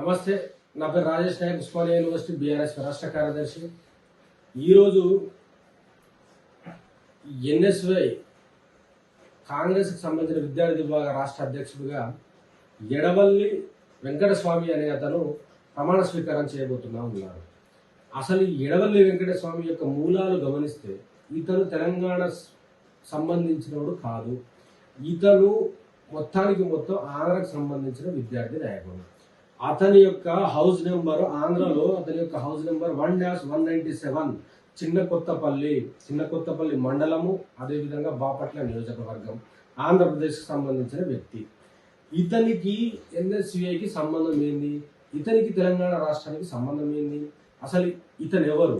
నమస్తే, నా పేరు రాజేష్ నాయక్, ఉస్మానియా యూనివర్సిటీ బీఆర్ఎస్ రాష్ట్ర కార్యదర్శి. ఈరోజు ఎన్ఎస్వై కాంగ్రెస్కి సంబంధించిన విద్యార్థి విభాగ రాష్ట్ర అధ్యక్షుడిగా ఎడవల్లి వెంకటస్వామి అనే అతను ప్రమాణ స్వీకారం ఉన్నారు. అసలు ఈ ఎడవల్లి వెంకటస్వామి యొక్క మూలాలు గమనిస్తే ఇతను తెలంగాణ సంబంధించినవాడు కాదు. ఇతను మొత్తం ఆంధ్రకు సంబంధించిన విద్యార్థి నాయకుడు. అతని యొక్క హౌస్ నెంబర్ ఆంధ్రలో అతని యొక్క హౌస్ నెంబర్ 1-197 చిన్న కొత్తపల్లి మండలము, అదేవిధంగా బాపట్ల నియోజకవర్గం, ఆంధ్రప్రదేశ్కి సంబంధించిన వ్యక్తి. ఇతనికి ఎన్ఎస్యుఐకి సంబంధం ఏంది? ఇతనికి తెలంగాణ రాష్ట్రానికి సంబంధం ఏంది? అసలు ఇతను ఎవరు?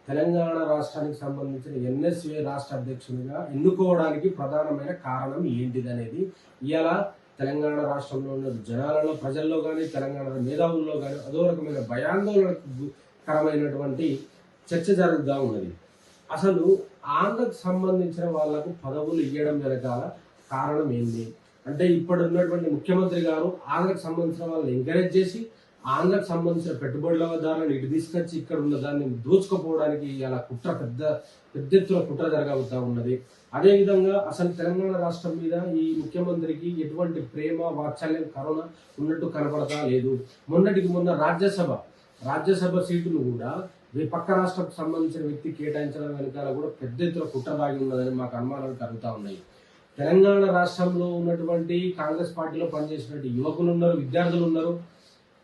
తెలంగాణ రాష్ట్రానికి సంబంధించిన ఎన్ఎస్యుఐ రాష్ట్ర అధ్యక్షునిగా ఎన్నుకోవడానికి ప్రధానమైన కారణం ఏంటిది అనేది ఇలా తెలంగాణ రాష్ట్రంలో ఉన్న జనాలలో, ప్రజల్లో కానీ, తెలంగాణ మేధావుల్లో కానీ అదో రకమైన భయాందోళనకరమైనటువంటి చర్చ జరుగుతూ ఉన్నది. అసలు ఆంధ్రకు సంబంధించిన వాళ్లకు పదవులు ఇవ్వడం వెనకాల కారణం ఏంటి అంటే, ఇప్పుడు ఉన్నటువంటి ముఖ్యమంత్రి గారు ఆంధ్రకు సంబంధించిన వాళ్ళని ఎంకరేజ్ చేసి ఆంధ్రకు సంబంధించిన పెట్టుబడులదారులను ఇటు తీసుకొచ్చి ఇక్కడ ఉన్న దాన్ని దోచుకోపోవడానికి ఇలా పెద్ద ఎత్తున కుట్ర జరగబోతా ఉన్నది. అదేవిధంగా అసలు తెలంగాణ రాష్ట్రం మీద ఈ ముఖ్యమంత్రికి ఎటువంటి ప్రేమ, వాత్సల్యం, కరుణ ఉన్నట్టు కనపడతా లేదు. మొన్న రాజ్యసభ సీటును కూడా పక్క రాష్ట్రకు సంబంధించిన వ్యక్తి కేటాయించడం వెనకాల కూడా పెద్ద ఎత్తున కుట్ర దాగి ఉన్నదని మాకు అనుమానాలు కలుగుతా ఉన్నాయి. తెలంగాణ రాష్ట్రంలో ఉన్నటువంటి కాంగ్రెస్ పార్టీలో పనిచేసినటువంటి యువకులు ఉన్నారు, విద్యార్థులు ఉన్నారు,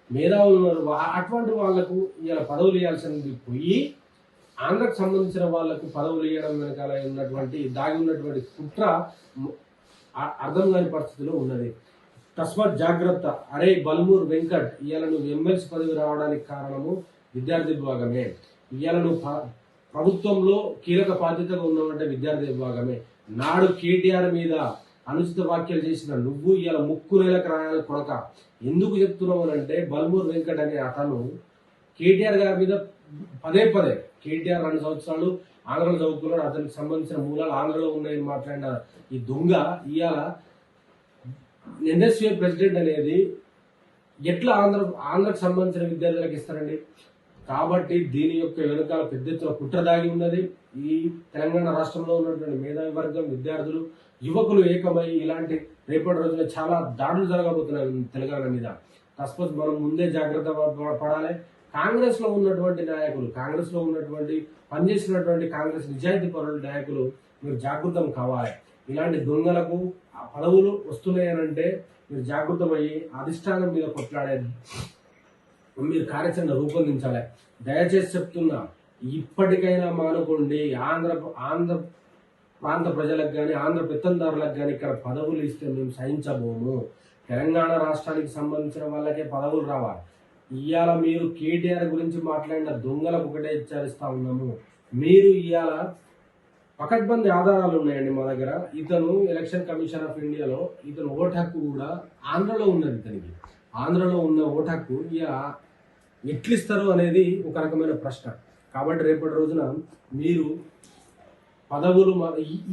మేధావులు ఉన్నారు. అటువంటి వాళ్లకు ఇలా పదవులు ఇవ్వాల్సింది పోయి ఆంధ్రకు సంబంధించిన వాళ్లకు పదవులు ఇవ్వడం వెనకాల దాగి ఉన్నటువంటి కుట్ర అర్థం కాని పరిస్థితిలో ఉన్నది. తస్మాత్ జాగ్రత్త. అరే బల్మూర్ వెంకట్, ఇవాళ నువ్వు ఎమ్మెల్సీ పదవి రావడానికి కారణము విద్యార్థి విభాగమే. ఇవాళ నువ్వు ప్రభుత్వంలో కీలక బాధ్యతగా ఉన్నావంటే విద్యార్థి విభాగమే. నాడు కేటీఆర్ మీద అనుచిత వ్యాఖ్యలు చేసిన నువ్వు ఇలా ముక్కు నెలకు రాయాలి కొడక. ఎందుకు చెప్తున్నావు అంటే, బల్మూర్ వెంకట్ అనే అతను కేటీఆర్ గారి మీద పదే కేటీఆర్ 2 సంవత్సరాలు ఆంధ్రలో చదువుకున్నాడు, అతనికి సంబంధించిన మూలాలు ఆంధ్రలో ఉన్నాయని మాట్లాడిన ఈ దొంగ ఇవాళ ఎన్ఎస్యుఐ ప్రెసిడెంట్ అనేది ఎట్లా ఆంధ్రకు సంబంధించిన విద్యార్థులకు ఇస్తారండి? కాబట్టి దీని యొక్క వెనుకాల పెద్ద ఎత్తున కుట్ర దాగి ఉన్నది. ఈ తెలంగాణ రాష్ట్రంలో ఉన్నటువంటి మేధావి వర్గం, విద్యార్థులు, యువకులు ఏకమై ఇలాంటి రేపటి రోజున చాలా దాడులు జరగబోతున్నాయి తెలంగాణ మీద. తస్మాత్ మనం ముందే జాగ్రత్త పడాలి. కాంగ్రెస్ లో ఉన్నటువంటి నాయకులు, కాంగ్రెస్ లో ఉన్నటువంటి పనిచేసినటువంటి కాంగ్రెస్ నిజాయితీ పరుల నాయకులు మీరు జాగృతం కావాలి. ఇలాంటి దొంగలకు పదవులు వస్తున్నాయనంటే మీరు జాగృతమయ్యి అధిష్టానం మీద కొట్లాడేది మీరు కార్యాచరణ రూపొందించాలి. దయచేసి చెప్తున్నా, ఇప్పటికైనా మానుకోండి. ఆంధ్ర ప్రాంత ప్రజలకు కానీ, ఆంధ్ర పెత్తందారులకు కానీ ఇక్కడ పదవులు ఇస్తే మేము సహించబోము. తెలంగాణ రాష్ట్రానికి సంబంధించిన వాళ్ళకే పదవులు రావాలి. ఇవాళ మీరు కేటీఆర్ గురించి మాట్లాడిన దొంగలకు ఒకటే హెచ్చరిస్తా ఉన్నాము. మీరు ఇవాళ పకడ్బందీ ఆధారాలు ఉన్నాయండి మా దగ్గర. ఇతను ఎలక్షన్ కమిషన్ ఆఫ్ ఇండియాలో ఇతను ఓటు హక్కు కూడా ఆంధ్రలో ఉన్నది. ఇతనికి ఆంధ్రలో ఉన్న ఓటు హక్కు ఎట్లిస్తారు అనేది ఒక రకమైన ప్రశ్న. కాబట్టి రేపటి రోజున మీరు పదవులు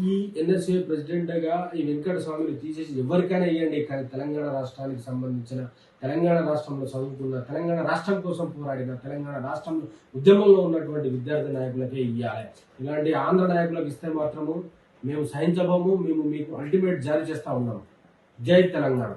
ఈ ఎన్ఎస్ఏ ప్రెసిడెంట్గా ఈ వెంకటస్వామిని తీసేసి ఎవరికైనా ఇవ్వండి, కానీ తెలంగాణ రాష్ట్రానికి సంబంధించిన, తెలంగాణ రాష్ట్రంలో చదువుకున్న, తెలంగాణ రాష్ట్రం కోసం పోరాడిన, తెలంగాణ రాష్ట్రంలో ఉద్యమంలో ఉన్నటువంటి విద్యార్థి నాయకులకే ఇవ్వాలి. ఇలాంటి ఆంధ్ర నాయకులకు ఇస్తే మాత్రము మేము సహించబోము. మేము మీకు అల్టిమేట్ జారీ చేస్తా ఉన్నాము. జై తెలంగాణ.